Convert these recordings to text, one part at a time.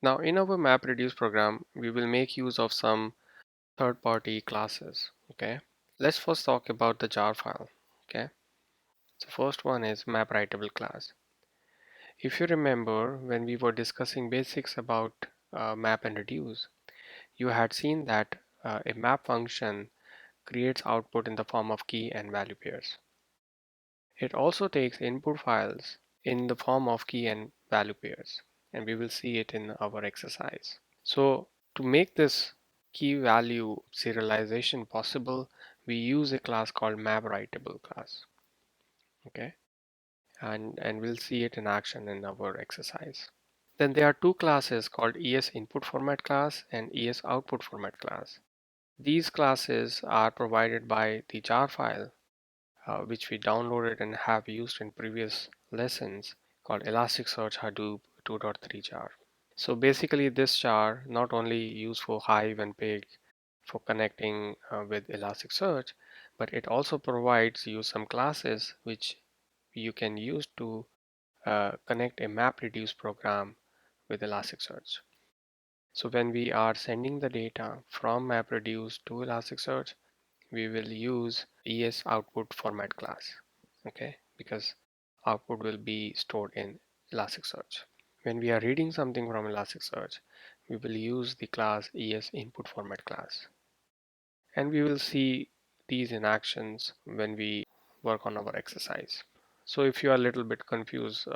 Now in our MapReduce program, we will make use of some third-party classes. Okay, let's first talk about the jar file. Okay, so first one is MapWritable class. If you remember when we were discussing basics about map and reduce, you had seen that a map function creates output in the form of key and value pairs. It also takes input files in the form of key and value pairs, and we will see it in our exercise. So to make this key value serialization possible, we use a class called MapWritable class. Okay, and we'll see it in action in our exercise. Then there are two classes called ES input format class and ES output format class. These classes are provided by the jar file, which we downloaded and have used in previous lessons, called Elasticsearch Hadoop 2.3 jar. So basically this jar not only used for Hive and Pig for connecting with Elasticsearch, but it also provides you some classes which you can use to connect a MapReduce program with Elasticsearch. So when we are sending the data from MapReduce to Elasticsearch, we will use ES output format class, okay, because output will be stored in Elasticsearch. When we are reading something from Elasticsearch, we will use the class ES input format class. And we will see these in actions when we work on our exercise. So if you are a little bit confused,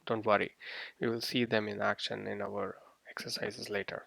don't worry. We will see them in action in our exercises later.